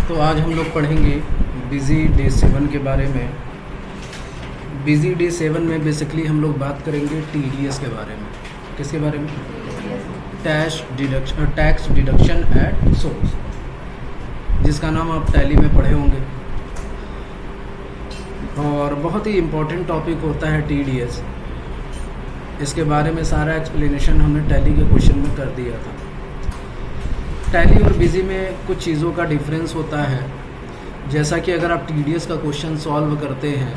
तो आज हम लोग पढ़ेंगे बिज़ी डे 7 के बारे में। बिज़ी डे 7 में बेसिकली हम लोग बात करेंगे टीडीएस के बारे में। किसके बारे में? टैक्स डिडक्शन एट सोर्स, जिसका नाम आप टैली में पढ़े होंगे। और बहुत ही इम्पोर्टेंट टॉपिक होता है टीडीएस। इसके बारे में सारा एक्सप्लेनेशन हमने टैली के क्वेश्चन में कर दिया था। टैली और बिज़ी में कुछ चीज़ों का डिफरेंस होता है। जैसा कि अगर आप टीडीएस का क्वेश्चन सॉल्व करते हैं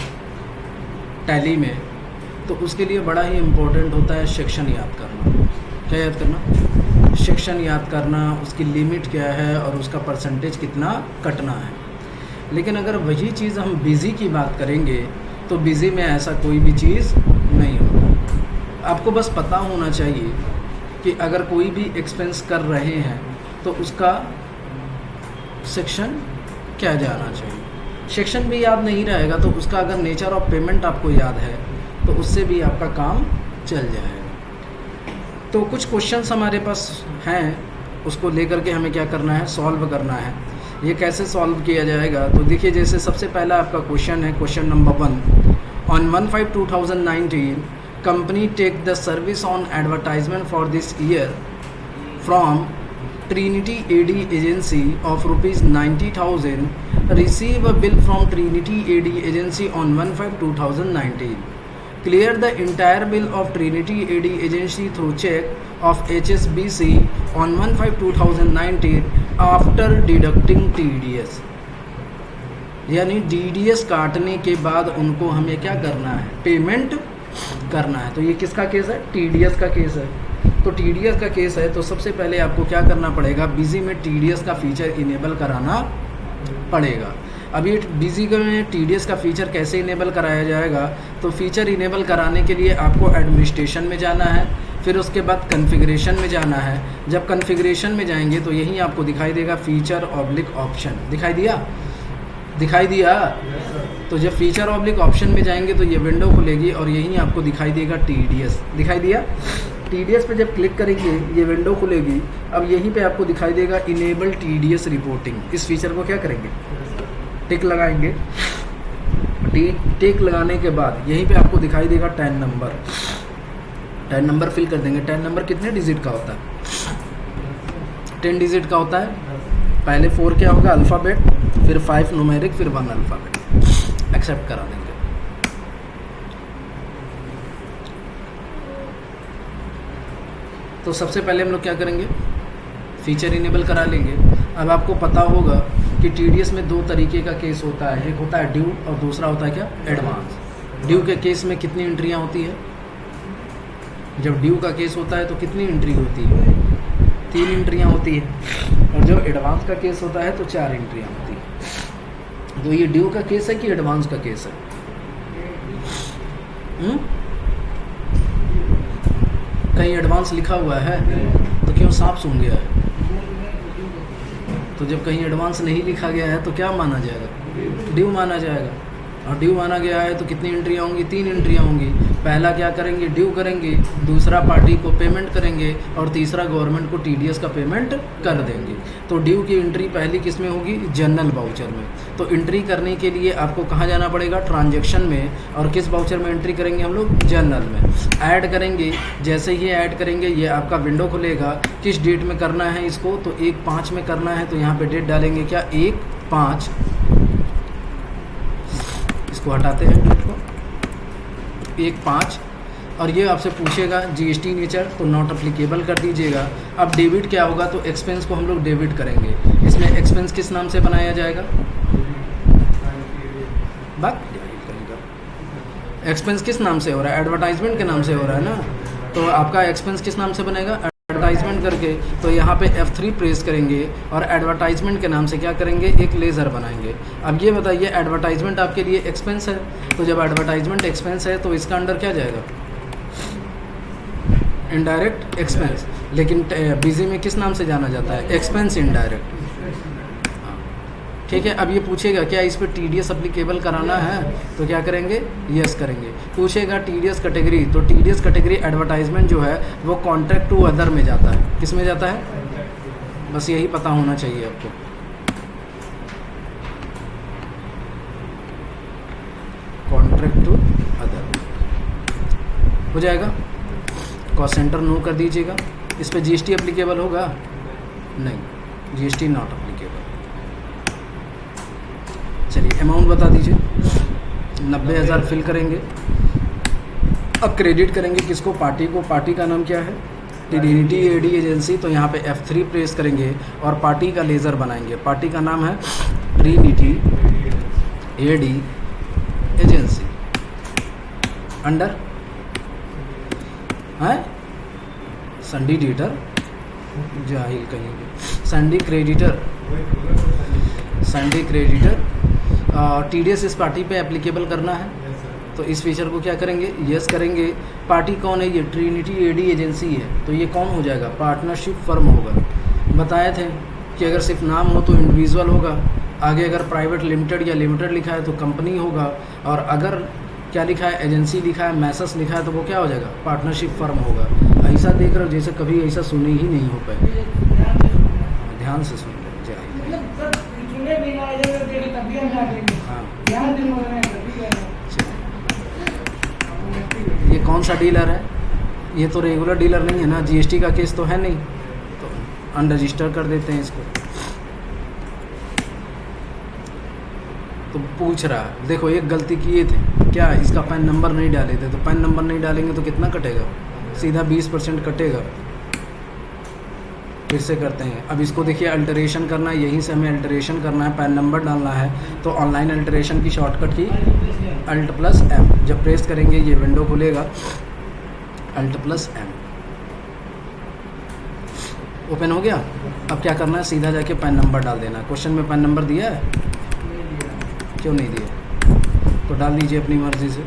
टैली में, तो उसके लिए बड़ा ही इम्पोर्टेंट होता है सेक्शन याद करना। क्या याद करना? सेक्शन याद करना, उसकी लिमिट क्या है और उसका परसेंटेज कितना कटना है। लेकिन अगर वही चीज़ हम बिज़ी की बात करेंगे तो बिज़ी में ऐसा कोई भी चीज़ नहीं होता। आपको बस पता होना चाहिए कि अगर कोई भी एक्सपेंस कर रहे हैं तो उसका सेक्शन क्या जाना चाहिए। सेक्शन भी याद नहीं रहेगा तो उसका अगर नेचर ऑफ पेमेंट आपको याद है तो उससे भी आपका काम चल जाएगा। तो कुछ क्वेश्चंस हमारे पास हैं, उसको लेकर के हमें क्या करना है, सॉल्व करना है। ये कैसे सॉल्व किया जाएगा? तो देखिए, जैसे सबसे पहला आपका क्वेश्चन है, question number 1। On 1/5/2019 company take the service on advertisement for this year from Trinity AD agency of rupees 90,000, receive a bill from Trinity AD agency on 1/5/2019. Clear the entire bill of Trinity AD agency through check of HSBC on 1/5/2019 after deducting TDS. यानी DDS काटने के बाद उनको हमें क्या करना है, payment करना है। तो ये किसका केस है? TDS का केस है। तो TDS का केस है तो सबसे पहले आपको क्या करना पड़ेगा, बिज़ी में TDS का फीचर इनेबल कराना पड़ेगा। अभी बिज़ी में TDS का फीचर कैसे इनेबल कराया जाएगा? तो फीचर इनेबल कराने के लिए आपको एडमिनिस्ट्रेशन में जाना है, फिर उसके बाद कॉन्फ़िगरेशन में जाना है। जब कॉन्फ़िगरेशन में जाएंगे तो यहीं आपको दिखाई देगा फीचर ऑब्लिक ऑप्शन। दिखाई दिया? तो जब फीचर ऑब्लिक ऑप्शन में जाएंगे तो ये विंडो खुलेगी और यहीं आपको दिखाई देगा TDS। दिखाई दिया? TDS पे जब क्लिक करेंगे ये विंडो खुलेगी। अब यहीं पे आपको दिखाई देगा इनेबल TDS रिपोर्टिंग। इस फीचर को क्या करेंगे, टिक लगाएंगे। टिक लगाने के बाद यहीं पे आपको दिखाई देगा 10 नंबर। 10 नंबर फिल कर देंगे। 10 नंबर कितने डिजिट का होता है? 10 डिजिट का होता है। पहले 4 क्या होगा, अल्फ़ाबेट, फिर 5 न्यूमेरिक, फिर 1 अल्फ़ाबेट। एक्सेप्ट करा देंगे। तो सबसे पहले हम लोग क्या करेंगे, फीचर इनेबल करा लेंगे। अब आपको पता होगा कि TDS में 2 तरीके का केस होता है। एक होता है ड्यू और दूसरा होता है क्या, एडवांस। ड्यू के केस में कितनी एंट्रियां होती है? जब ड्यू का केस होता है तो कितनी एंट्री होती है? 3 एंट्रियां होती है। और जब एडवांस का केस होता है तो 4 एंट्रियां होती है। तो ये ड्यू का केस है कि एडवांस का केस है? कहीं एडवांस लिखा हुआ है तो क्यों सांप सूंघ गया है? तो जब कहीं एडवांस नहीं लिखा गया है तो क्या माना जाएगा, ड्यू माना जाएगा। और ड्यू माना गया है तो कितनी एंट्रियाँ होंगी? 3 एंट्रियाँ होंगी। पहला क्या करेंगे, ड्यू करेंगे, दूसरा पार्टी को पेमेंट करेंगे और तीसरा गवर्नमेंट को TDS का पेमेंट कर देंगे। तो ड्यू की एंट्री पहली किस में होगी, जनरल वाउचर में। तो एंट्री करने के लिए आपको कहाँ जाना पड़ेगा, ट्रांजैक्शन में। और किस वाउचर में एंट्री करेंगे हम लोग, जनरल में। ऐड करेंगे, जैसे ही ऐड करेंगे ये आपका विंडो खुलेगा। किस डेट में करना है इसको, तो 1/5 में करना है। तो यहाँ पे डेट डालेंगे क्या, 1/5। इसको हटाते हैं डेट को, 1/5। और ये आपसे पूछेगा GST नेचर, तो नॉट अप्लीकेबल कर दीजिएगा। अब डेबिट क्या होगा, तो एक्सपेंस को हम लोग डेबिट करेंगे। इसमें एक्सपेंस किस नाम से बनाया जाएगा, एक्सपेंस किस नाम से हो रहा है, एडवर्टाइजमेंट के नाम से हो रहा है ना। तो आपका एक्सपेंस किस नाम से बनेगा, एडवर्टाइजमेंट करके। तो यहाँ पे F3 प्रेस करेंगे और एडवर्टाइजमेंट के नाम से क्या करेंगे, एक लेज़र बनाएंगे। अब ये बताइए, एडवर्टाइजमेंट आपके लिए एक्सपेंस है। तो जब एडवर्टाइजमेंट एक्सपेंस है तो इसका अंडर क्या जाएगा, इनडायरेक्ट एक्सपेंस। लेकिन बिज़ी में किस नाम से जाना जाता है, एक्सपेंस इनडायरेक्ट। ठीक है। अब ये पूछेगा क्या इस पर TDS अप्लीकेबल कराना है, तो क्या करेंगे, यस करेंगे। पूछेगा TDS कैटेगरी, तो TDS कैटेगरी एडवर्टाइजमेंट जो है वो कॉन्ट्रैक्ट टू अदर में जाता है। किस में जाता है, बस यही पता होना चाहिए आपको। Contract to other. हो जाएगा। कॉस्ट सेंटर नो कर दीजिएगा। इस पे जीएसटी एप्लीकेबल होगा? नहीं, जीएसटी नॉट एप्लीकेबल। चलिए अमाउंट बता दीजिए। 90,000 फिल करेंगे। अब क्रेडिट करेंगे किसको? पार्टी को। पार्टी का नाम क्या है? Trinity AD agency. तो यहाँ पे F3 प्रेस करेंगे और पार्टी का लेज़र बनाएंगे। पार्टी का नाम है ट्रिनिटी एडी एजेंसी। अंडर है संडी डीटर, जाहिल कहेंगे, sundry creditor, sundry creditor. TDS इस पार्टी पे एप्लीकेबल करना है, तो इस फीचर को क्या करेंगे? यस करेंगे। पार्टी कौन है? ये ट्रिनिटी एडी एजेंसी है, तो ये कौन हो जाएगा? पार्टनरशिप फर्म होगा। बताए थे कि अगर सिर्फ नाम हो तो इंडिविजुअल होगा, आगे अगर प्राइवेट लिमिटेड या लिमिटेड लिखा है तो कंपनी होगा, और अगर क्या लिखा है? एजेंसी लिखा है, मैसेस लिखा है, तो वो क्या हो जाएगा? पार्टनरशिप फर्म होगा। ऐसा देख रहे हो जैसे कभी ऐसा सुने ही नहीं हो पाए। ध्यान से सुन लो। हाँ, ये कौन सा डीलर है? ये तो रेगुलर डीलर नहीं है ना, जीएसटी का केस तो है नहीं, तो अनरजिस्टर कर देते हैं इसको। तो पूछ रहा है, देखो एक गलती किए थे क्या? इसका पैन नंबर नहीं डाले थे, तो पैन नंबर नहीं डालेंगे तो कितना कटेगा? सीधा 20% कटेगा। फिर से करते हैं। अब इसको देखिए अल्टरेशन करना है, यहीं से हमें अल्टरेशन करना है, पैन नंबर डालना है। तो ऑनलाइन अल्टरेशन की शॉर्टकट की Alt+M। जब प्रेस करेंगे ये विंडो खुलेगा, Alt+M ओपन हो गया। अब क्या करना है? सीधा जाके पैन नंबर डाल देना। क्वेश्चन में पैन नंबर दिया है? क्यों नहीं दिया? तो डाल दीजिए अपनी मर्जी से,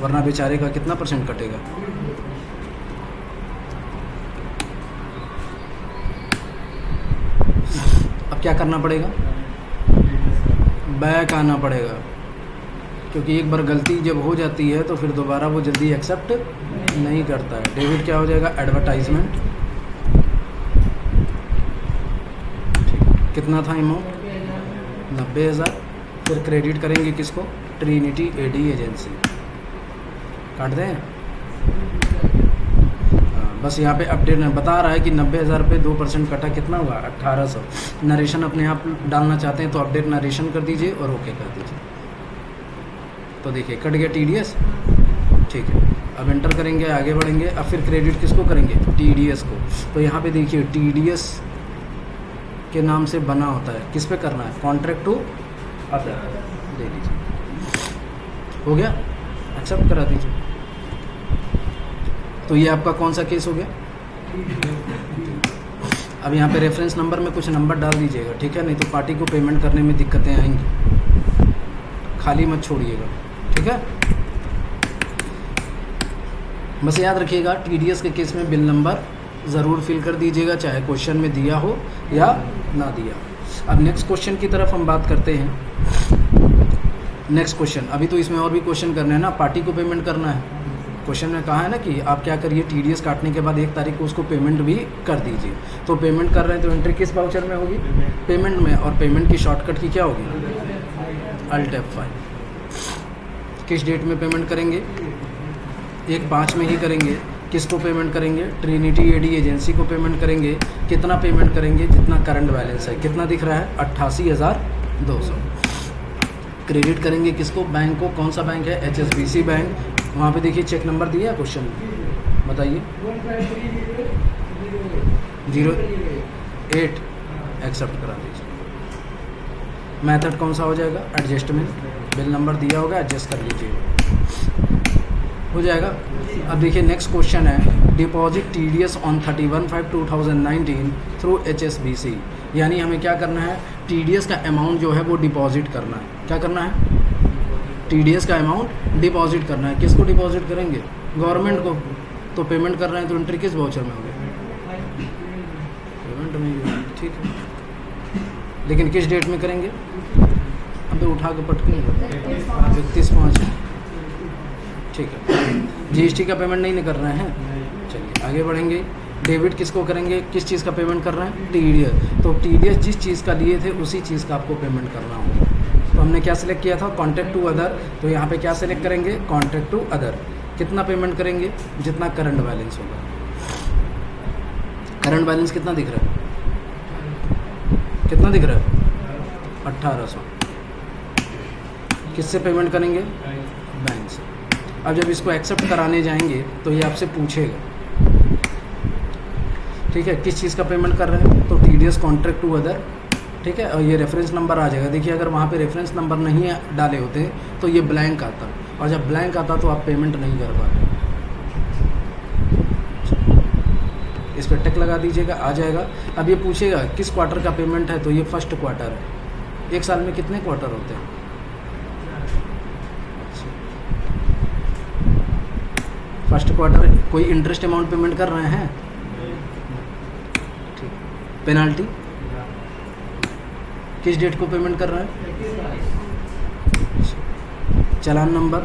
वरना बेचारे का कितना % कटेगा। अब क्या करना पड़ेगा? बैक आना पड़ेगा, क्योंकि एक बार गलती जब हो जाती है तो फिर दोबारा वो जल्दी एक्सेप्ट नहीं करता है। डेबिट क्या हो जाएगा? एडवर्टाइजमेंट। कितना था अमाउंट? 90,000। फिर क्रेडिट करेंगे किसको? Trinity AD agency. काट दें? बस यहाँ पे अपडेट बता रहा है कि 90,000 पे 2% कटा, कितना हुआ? 1800। नरेशन अपने आप डालना चाहते हैं तो अपडेट नरेशन कर दीजिए और ओके कर दीजिए। तो देखिए कट गया TDS। ठीक है, अब एंटर करेंगे, आगे बढ़ेंगे। अब फिर क्रेडिट किसको करेंगे? TDS को। तो यहाँ पे देखिए TDS के नाम से बना होता है, किस पे करना है? कॉन्ट्रैक्ट टू अदर दे दीजिए। हो गया? एक्सेप्ट करा दीजिए। तो ये आपका कौन सा केस हो गया? अब यहाँ पे रेफरेंस नंबर में कुछ नंबर डाल दीजिएगा, ठीक है? नहीं तो पार्टी को पेमेंट करने में दिक्कतें आएंगी, खाली मत छोड़िएगा, ठीक है? बस याद रखिएगा TDS के केस में बिल नंबर ज़रूर फिल कर दीजिएगा, चाहे क्वेश्चन में दिया हो या ना दिया। अब नेक्स्ट क्वेश्चन की तरफ हम बात करते हैं। नेक्स्ट क्वेश्चन, अभी तो इसमें और भी क्वेश्चन करने हैं ना। पार्टी को पेमेंट करना है। क्वेश्चन में कहा है ना कि आप क्या करिए, TDS काटने के बाद 1 तारीख को उसको पेमेंट भी कर दीजिए। तो पेमेंट कर रहे हैं तो एंट्री किस वाउचर में होगी? पेमेंट में। और पेमेंट की शॉर्टकट की क्या होगी? Alt F5। किस डेट में पेमेंट करेंगे? 1/5 में ही करेंगे। किसको पेमेंट करेंगे? ट्रिनिटी एडी एजेंसी को पेमेंट करेंगे। कितना पेमेंट करेंगे? जितना करंट बैलेंस है। कितना दिख रहा है? 88,200। क्रेडिट करेंगे किसको? बैंक को। कौन सा बैंक है? HSBC bank. वहाँ पे देखिए चेक नंबर दिया है क्वेश्चन में, बताइए। 08 एक्सेप्ट करा दीजिए। मेथड कौन सा हो जाएगा? एडजस्टमेंट। बिल नंबर दिया होगा, एडजस्ट कर लीजिए, हो जाएगा। अब देखिए नेक्स्ट क्वेश्चन है, deposit TDS on 31/5/2019 through HSBC। यानी हमें क्या करना है? TDS का अमाउंट जो है वो डिपॉजिट करना है। क्या करना है? TDS का अमाउंट डिपॉजिट करना है। किसको डिपॉजिट करेंगे? गवर्नमेंट को। तो पेमेंट कर रहे हैं तो एंट्री किस वाउचर में होगी? पेमेंट में, ठीक है। लेकिन किस डेट में करेंगे? अबे उठा के पटकेंगे 31/5, ठीक है। GST का पेमेंट नहीं कर रहे हैं। चलिए आगे बढ़ेंगे। डेबिट किसको करेंगे? किस चीज़ का पेमेंट कर रहे हैं? TDS। तो TDS जिस चीज़ का लिए थे उसी चीज़ का आपको पेमेंट करना होगा। तो हमने क्या सिलेक्ट किया था, कॉन्टैक्ट टू अदर, तो यहाँ पे क्या सिलेक्ट करेंगे, कॉन्टैक्ट टू अदर। कितना पेमेंट करेंगे, जितना करंट बैलेंस होगा। करंट बैलेंस कितना दिख रहा है, कितना दिख रहा है, 1800। किससे पेमेंट करेंगे, बैंक से। अब जब इसको एक्सेप्ट कराने जाएंगे तो ये आपसे पूछेगा, ठीक है, किस चीज़ का पेमेंट कर रहे हैं, तो TDS कॉन्ट्रैक्ट टू अदर, ठीक है। और ये रेफरेंस नंबर आ जाएगा। देखिए अगर वहाँ पे रेफरेंस नंबर नहीं डाले होते तो ये ब्लैंक आता, और जब ब्लैंक आता तो आप पेमेंट नहीं कर पाते। इस पर टिक लगा दीजिएगा, आ जाएगा। अब ये पूछेगा किस क्वार्टर का पेमेंट है, तो ये फर्स्ट क्वार्टर है। एक साल में कितने क्वार्टर होते हैं, फर्स्ट क्वार्टर। कोई इंटरेस्ट अमाउंट पेमेंट कर रहे हैं, ठीक। पेनाल्टी किस डेट को पेमेंट कर रहे हैं, चालान नंबर।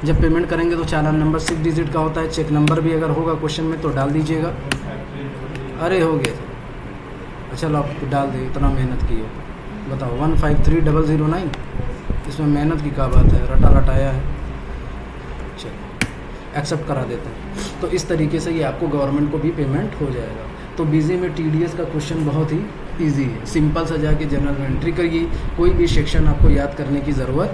जब पेमेंट करेंगे तो चालान नंबर 6 डिजिट का होता है। चेक नंबर भी अगर होगा क्वेश्चन में तो डाल दीजिएगा। अरे हो गया, अच्छा लो आप डाल दे, इतना मेहनत की हो, बताओ 153009। इसमें मेहनत की क्या बात है, रटा रटाया है। चलो एक्सेप्ट करा देते हैं। तो इस तरीके से ये आपको गवर्नमेंट को भी पेमेंट हो जाएगा। तो बीजी में TDS का क्वेश्चन बहुत ही इजी है, सिंपल सा जाके जनरल में एंट्री करिए, कोई भी सेक्शन आपको याद करने की ज़रूरत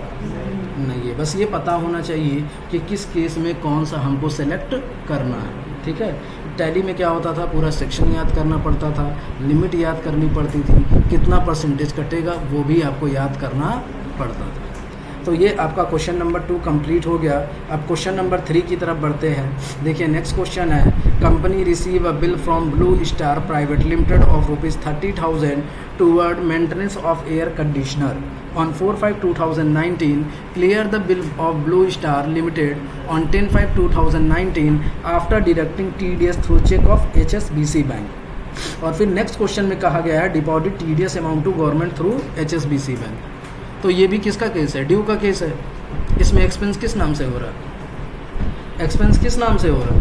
नहीं है। बस ये पता होना चाहिए कि किस केस में कौन सा हमको सेलेक्ट करना है, ठीक है। टैली में क्या होता था, पूरा सेक्शन याद करना पड़ता था, लिमिट याद करनी पड़ती थी, कितना परसेंटेज कटेगा वो भी आपको याद करना पड़ता था। तो ये आपका क्वेश्चन नंबर 2 कंप्लीट हो गया। अब क्वेश्चन नंबर 3 की तरफ बढ़ते हैं। देखिए नेक्स्ट क्वेश्चन है, company receive a bill from blue star private limited of ₹30,000 toward maintenance of air conditioner on 4/5/2019, clear the bill of Blue Star Limited on 10/5/2019 after deducting TDS through check of HSBC bank. और फिर next question में कहा गया है deposit TDS amount to government through HSBC bank. तो ये भी किसका केस है, ड्यू का केस है। इसमें एक्सपेंस किस नाम से हो रहा है, एक्सपेंस किस नाम से हो रहा है,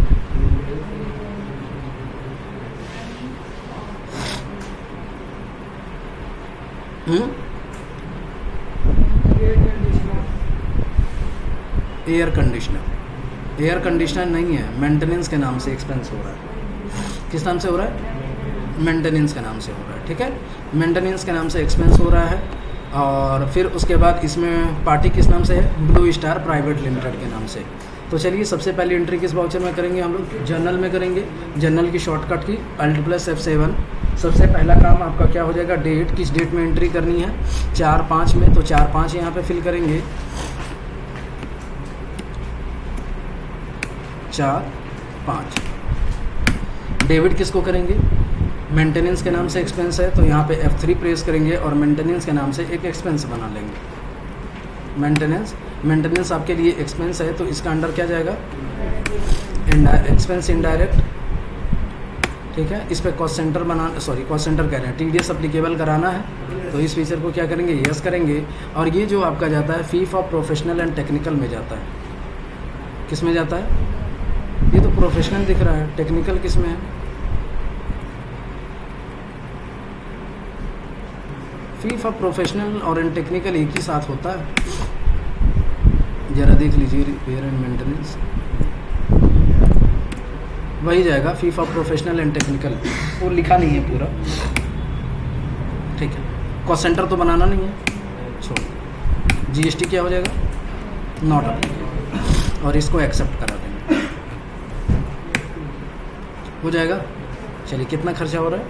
एयर कंडीशनर। एयर कंडीशनर नहीं है, मेंटेनेंस के नाम से एक्सपेंस हो रहा है। किस नाम से हो रहा है, मेंटेनेंस के नाम से हो रहा है, ठीक है। मेंटेनेंस के नाम से एक्सपेंस हो रहा है। और फिर उसके बाद इसमें पार्टी किस नाम से है, ब्लू स्टार प्राइवेट लिमिटेड के नाम से। तो चलिए सबसे पहली एंट्री किस वाउचर में करेंगे हम लोग, जर्नल में करेंगे। जर्नल की शॉर्टकट की Alt+F7। सबसे पहला काम आपका क्या हो जाएगा, डेट, किस डेट में एंट्री करनी है, 4/5 में। तो 4/5 यहाँ पे फिल करेंगे, 4/5। डेबिट किसको करेंगे, मेंटेनेंस के नाम से एक्सपेंस है तो यहाँ पे F3 प्रेस करेंगे और मेंटेनेंस के नाम से एक एक्सपेंस बना लेंगे। मेंटेनेंस आपके लिए एक्सपेंस है तो इसका अंडर क्या जाएगा, एक्सपेंस इनडायरेक्ट, ठीक है। इस पर कॉस्ट सेंटर कॉस्ट सेंटर कह रहे हैं, TDS अप्लीकेबल कराना है तो इस फीचर को क्या करेंगे, यस करेंगे। और ये जो आपका जाता है fee for professional and technical में जाता है। किस में जाता है, ये तो प्रोफेशनल दिख रहा है, टेक्निकल किस में है, फी फॉर प्रोफेशनल और एंड टेक्निकल एक ही साथ होता है। जरा देख लीजिए, रिपेयर एंड मेंटेनेंस वही जाएगा, fee for professional and technical, वो लिखा नहीं है पूरा, ठीक है। कॉस्ट सेंटर तो बनाना नहीं है, छोड़। GST क्या हो जाएगा, नॉट अप्लीकेबल, और इसको एक्सेप्ट करा देंगे, हो जाएगा। चलिए कितना खर्चा हो रहा है,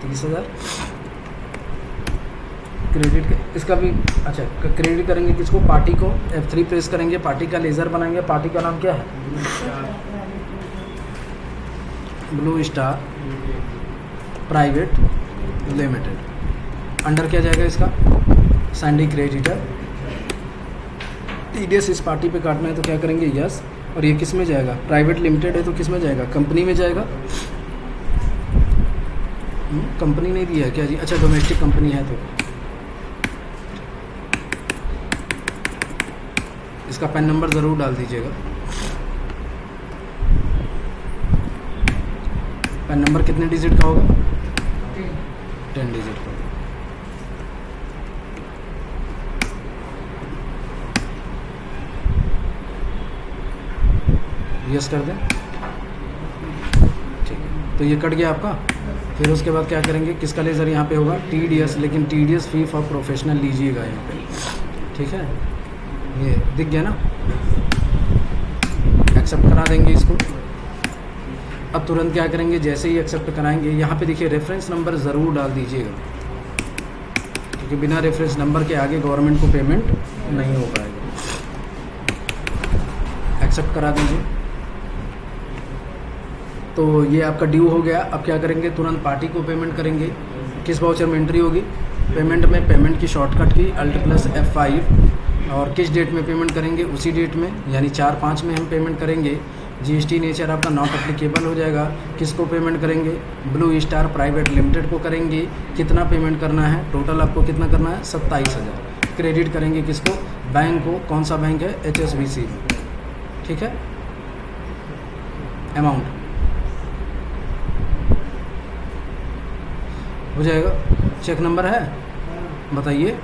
30,000। क्रेडिट इसका भी, अच्छा क्रेडिट करेंगे किसको, पार्टी को। F3 प्रेस करेंगे, पार्टी का लेज़र बनाएंगे। पार्टी का नाम क्या है, blue star private limited. Under क्या जाएगा इसका, सैंडी क्रेडिटर। TDS इस पार्टी पे काटना है तो क्या करेंगे, यस। और ये किस में जाएगा, प्राइवेट लिमिटेड है तो किस में जाएगा, कंपनी में जाएगा। कंपनी नहीं दिया है क्या जी, अच्छा डोमेस्टिक कंपनी है तो इसका पैन नंबर ज़रूर डाल दीजिएगा। पैन नंबर कितने डिजिट का होगा, 10 डिजिट का। यस कर दें, ठीक है। तो ये कट गया आपका। फिर उसके बाद क्या करेंगे, किसका लेज़र यहाँ पे होगा, TDS, लेकिन TDS फी फॉर प्रोफेशनल लीजिएगा यहाँ पे, ठीक है। ये दिख गया ना, एक्सेप्ट करा देंगे इसको। अब तुरंत क्या करेंगे, जैसे ही एक्सेप्ट कराएंगे यहाँ पे देखिए रेफरेंस नंबर ज़रूर डाल दीजिएगा, क्योंकि बिना रेफरेंस नंबर के आगे गवर्नमेंट को पेमेंट नहीं हो पाएगा। एक्सेप्ट करा दीजिए। तो ये आपका ड्यू हो गया। अब क्या करेंगे, तुरंत पार्टी को पेमेंट करेंगे। किस वाउचर में एंट्री होगी, पेमेंट में, पेमेंट की शॉर्टकट की Alt+F5, और किस डेट में पेमेंट करेंगे, उसी डेट में, यानी 4/5 में हम पेमेंट करेंगे। GST नेचर आपका नॉट एप्लीकेबल हो जाएगा। किसको पेमेंट करेंगे, ब्लू स्टार प्राइवेट लिमिटेड को करेंगे। कितना पेमेंट करना है, टोटल आपको कितना करना है, 27,000। क्रेडिट करेंगे किसको, बैंक को। कौन सा बैंक है, HSBC, ठीक है। अमाउंट हो जाएगा। चेक नंबर है, बताइए,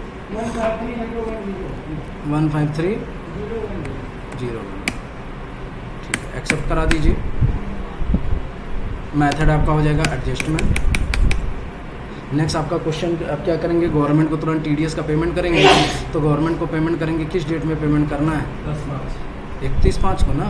15301, ठीक है। एक्सेप्ट करा दीजिए। मेथड आपका हो जाएगा एडजस्टमेंट। नेक्स्ट आपका क्वेश्चन, अब क्या करेंगे, गवर्नमेंट को तुरंत TDS का पेमेंट करेंगे। तो गवर्नमेंट को पेमेंट करेंगे, किस डेट में पेमेंट करना है, 31/5 को ना,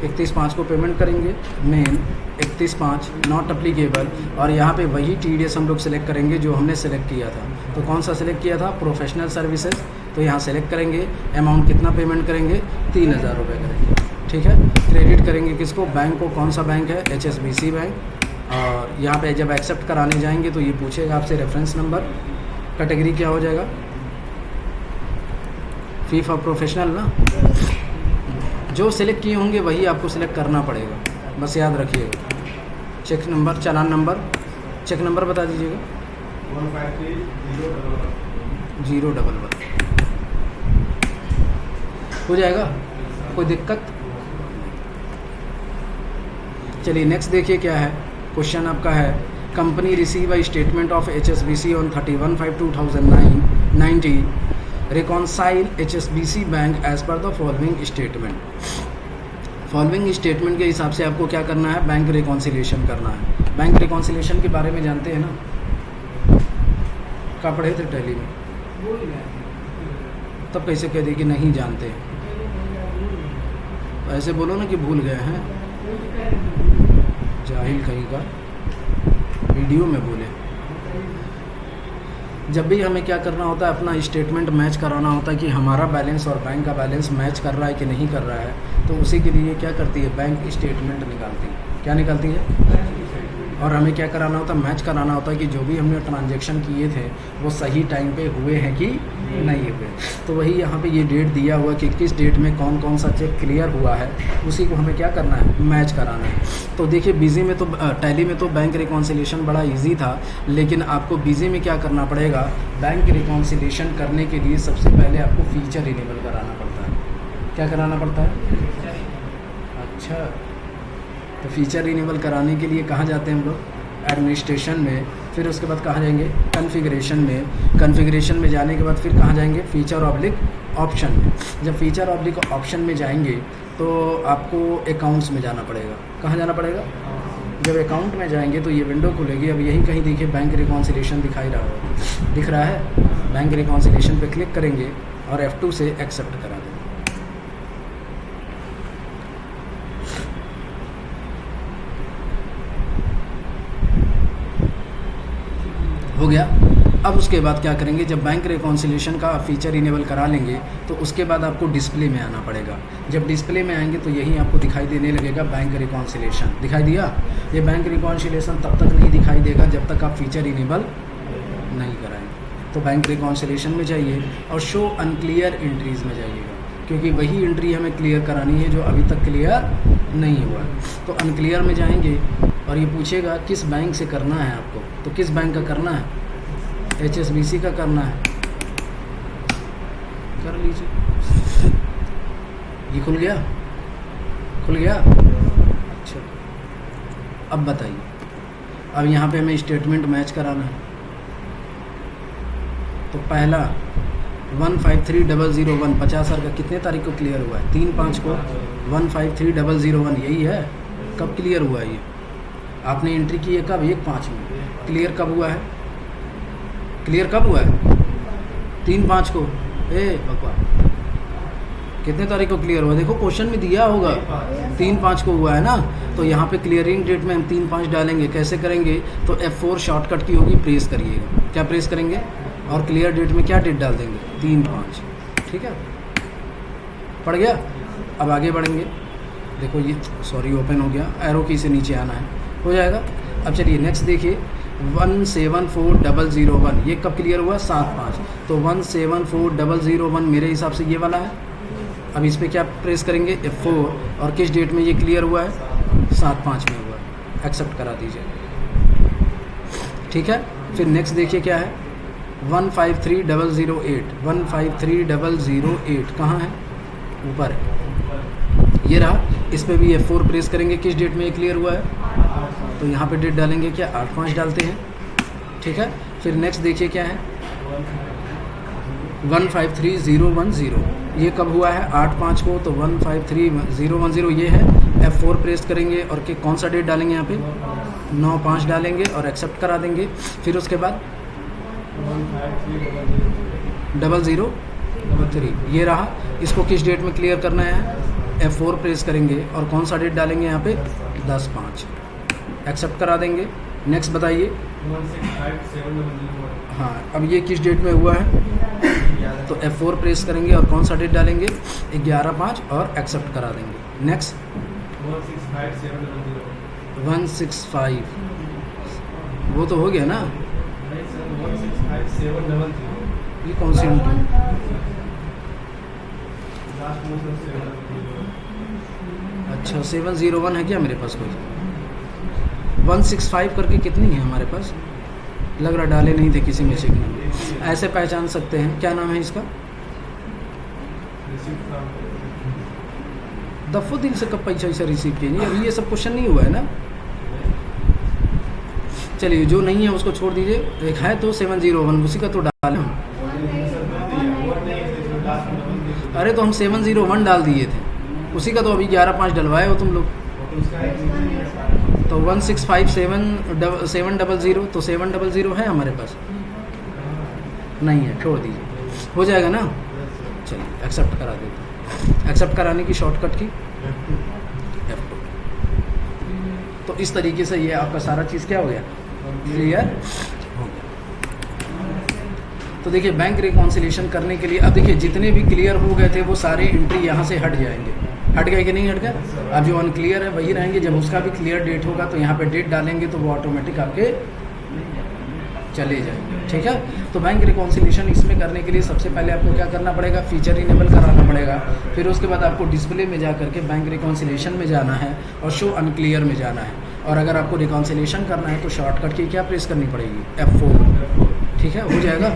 31/5 को पेमेंट करेंगे। मेन 31/5 नॉट अप्लीकेबल, और यहाँ पे वही TDS हम लोग सेलेक्ट करेंगे जो हमने सेलेक्ट किया था। तो कौन सा सेलेक्ट किया था, प्रोफेशनल सर्विसेज। तो यहाँ सेलेक्ट करेंगे, अमाउंट कितना पेमेंट करेंगे, 3,000 रुपये करेंगे, ठीक है। क्रेडिट करेंगे किसको, बैंक को। कौन सा बैंक है, HSBC बैंक। और यहाँ पे जब एक्सेप्ट कराने जाएंगे तो ये पूछेगा आपसे रेफरेंस नंबर। कैटेगरी क्या हो जाएगा, फी फॉर प्रोफेशनल ना, जो सिलेक्ट किए होंगे वही आपको सिलेक्ट करना पड़ेगा, बस याद रखिएगा। चेक नंबर, चालान नंबर, चेक नंबर बता दीजिएगा, 153-011 हो जाएगा। कोई दिक्कत, चलिए नेक्स्ट देखिए क्या है। क्वेश्चन आपका है, company receive a statement of HSBC on 31/5/2019 reconcile HSBC bank as per the following statement. Following statement के हिसाब से आपको क्या करना है, बैंक रिकॉन्सिलिएशन करना है। बैंक रिकॉन्सिलिएशन के बारे में जानते हैं ना, क्या पढ़े थे टैली में, तब कैसे कह दिए कि नहीं जानते हैं, ऐसे बोलो ना कि भूल गए हैं, जाहिल कहीं का, वीडियो में बोले। जब भी हमें क्या करना होता है, अपना स्टेटमेंट मैच कराना होता है कि हमारा बैलेंस और बैंक का बैलेंस मैच कर रहा है कि नहीं कर रहा है। तो उसी के लिए क्या करती है, बैंक स्टेटमेंट निकालती है। क्या निकालती है, और हमें क्या कराना होता है, मैच कराना होता है कि जो भी हमने ट्रांजैक्शन किए थे वो सही टाइम पे हुए हैं कि नहीं हुए। तो वही यहाँ पे ये डेट दिया हुआ कि किस डेट में कौन कौन सा चेक क्लियर हुआ है, उसी को हमें क्या करना है, मैच कराना है। तो देखिए बिजी में तो टैली में तो बैंक रिकॉन्सिलिएशन बड़ा ईजी था, लेकिन आपको बिजी में क्या करना पड़ेगा, बैंक रिकॉन्सिलिएशन करने के लिए सबसे पहले आपको फीचर इनेबल कराना पड़ता है। क्या कराना पड़ता है, अच्छा, तो फीचर इनेबल कराने के लिए कहाँ जाते हैं हम लोग, एडमिनिस्ट्रेशन में। फिर उसके बाद कहाँ जाएंगे, कॉन्फ़िगरेशन में। कॉन्फ़िगरेशन में जाने के बाद फिर कहाँ जाएंगे, फीचर ऑब्लिक ऑप्शन में। जब फीचर ऑब्लिक ऑप्शन में जाएंगे तो आपको अकाउंट्स में जाना पड़ेगा। कहाँ जाना पड़ेगा, जब अकाउंट में जाएंगे तो ये विंडो खुलेगी। अब यही कहीं देखिए बैंक रिकॉन्सिलिएशन दिखाई रहा होगा, दिख रहा है। बैंक रिकॉन्सिलिएशन पे क्लिक करेंगे और F2 से एक्सेप्ट करा देंगे। हो गया। अब उसके बाद क्या करेंगे, जब बैंक रिकॉन्सिलिएशन का फीचर इनेबल करा लेंगे तो उसके बाद आपको डिस्प्ले में आना पड़ेगा। जब डिस्प्ले में आएंगे तो यही आपको दिखाई देने लगेगा बैंक रिकॉन्सिलिएशन। दिखाई दिया, ये बैंक रिकॉन्सिलिएशन तब तक नहीं दिखाई देगा जब तक आप फीचर इनेबल नहीं कराएंगे। तो बैंक रिकॉन्सिलिएशन में जाइए और शो अनक्लियर एंट्रीज़ में जाइएगा, क्योंकि वही एंट्री हमें क्लियर करानी है जो अभी तक क्लियर नहीं हुआ है। तो अनक्लियर में जाएंगे और ये पूछेगा किस बैंक से करना है आपको, तो किस बैंक का करना है, HSBC का करना है, कर लीजिए। ये खुल गया, खुल गया। अच्छा, अब बताइए, अब यहाँ पे हमें स्टेटमेंट मैच कराना है। तो पहला 153,001 50,000 का कितने तारीख को क्लियर हुआ है, 3/5 को, 153001 यही है। कब क्लियर हुआ है ये? आपने एंट्री की है कब? 1/5 में। क्लियर कब हुआ है? क्लियर कब हुआ है? 3/5 को। भगवान, कितने तारीख को क्लियर हुआ? देखो क्वेश्चन में दिया होगा 3/5 को हुआ है ना। तो यहाँ पे क्लियरिंग डेट में हम 3/5 डालेंगे। कैसे करेंगे? तो F4 शॉर्टकट की होगी, प्रेस करिएगा। क्या प्रेस करेंगे? और क्लियर डेट में क्या डेट डाल देंगे? 3/5। ठीक है, पड़ गया। अब आगे बढ़ेंगे। देखो ये सॉरी ओपन हो गया, एरो की से नीचे आना है, हो जाएगा। अब चलिए नेक्स्ट देखिए 174001, ये कब क्लियर हुआ? 7/5। तो 174001 मेरे हिसाब से ये वाला है। अब इस पर क्या प्रेस करेंगे? F4। और किस डेट में ये क्लियर हुआ है? 7/5 में हुआ है। एक्सेप्ट करा दीजिए। ठीक है, फिर नेक्स्ट देखिए क्या है 153008। 153008 कहाँ है? ऊपर है, ये रहा। इस पर भी F4 प्रेस करेंगे। किस डेट में ये क्लियर हुआ है? तो यहाँ पे डेट डालेंगे क्या? 8/5 डालते हैं। ठीक है, फिर नेक्स्ट देखिए क्या है 153010, ये कब हुआ है? 8/5 को। तो 153010 ये है। F4 प्रेस करेंगे और कि कौन सा डेट डालेंगे? यहाँ पे 9/5 डालेंगे और एक्सेप्ट करा देंगे। फिर उसके बाद 0003 ये रहा। इसको किस डेट में क्लियर करना है? F4 प्रेस करेंगे और कौन सा डेट डालेंगे? यहाँ पे 10/5 एक्सेप्ट करा देंगे। नेक्स्ट बताइए। 165700। हाँ, अब ये किस डेट में हुआ है? तो F4 प्रेस करेंगे और कौन सा डेट डालेंगे? 11/5 और एक्सेप्ट करा देंगे। नेक्स्ट 165700। 165 वो तो हो गया ना। 165700। ये कौन सी एंट्री? अच्छा 701 है क्या मेरे पास? कोई 165 करके कितनी है हमारे पास? लग रहा डाले नहीं थे किसी में से। ऐसे पहचान सकते हैं। क्या नाम है इसका? दफोदिल से कब पैसा ऐसा रिसीव किए? अभी ये सब क्वेश्चन नहीं हुआ है ना। चलिए जो नहीं है उसको छोड़ दीजिए। एक है तो 701, उसी का तो डालें हम। अरे तो हम 701 डाल दिए थे, उसी का तो अभी 11/5 डलवाए हो तुम लोग। तो 1657700, तो 700 है हमारे पास? नहीं है, छोड़ दीजिए, हो जाएगा ना। चलिए एक्सेप्ट करा देते हैं। एक्सेप्ट कराने की शॉर्टकट की F2। तो इस तरीके से ये आपका सारा चीज़ क्या हो गया? क्लियर हो गया। तो देखिए बैंक रिकॉन्सिलिएशन करने के लिए अब देखिए जितने भी क्लियर हो गए थे वो सारे एंट्री यहाँ से हट जाएंगे। हट गए कि नहीं हट गए? अब जो अनक्लियर है वही रहेंगे। जब उसका भी क्लियर डेट होगा तो यहाँ पे डेट डालेंगे तो वो ऑटोमेटिक आपके चले जाएंगे। ठीक है, तो बैंक रिकॉन्सिलिएशन इसमें करने के लिए सबसे पहले आपको क्या करना पड़ेगा? फीचर इनेबल कराना पड़ेगा। फिर उसके बाद आपको डिस्प्ले में जा करके बैंक रिकॉन्सिलिएशन में जाना है और शो अनक्लियर में जाना है। और अगर आपको रिकॉन्सिलिएशन करना है तो शॉर्टकट की क्या प्रेस करनी पड़ेगी? F4। ठीक है, हो जाएगा।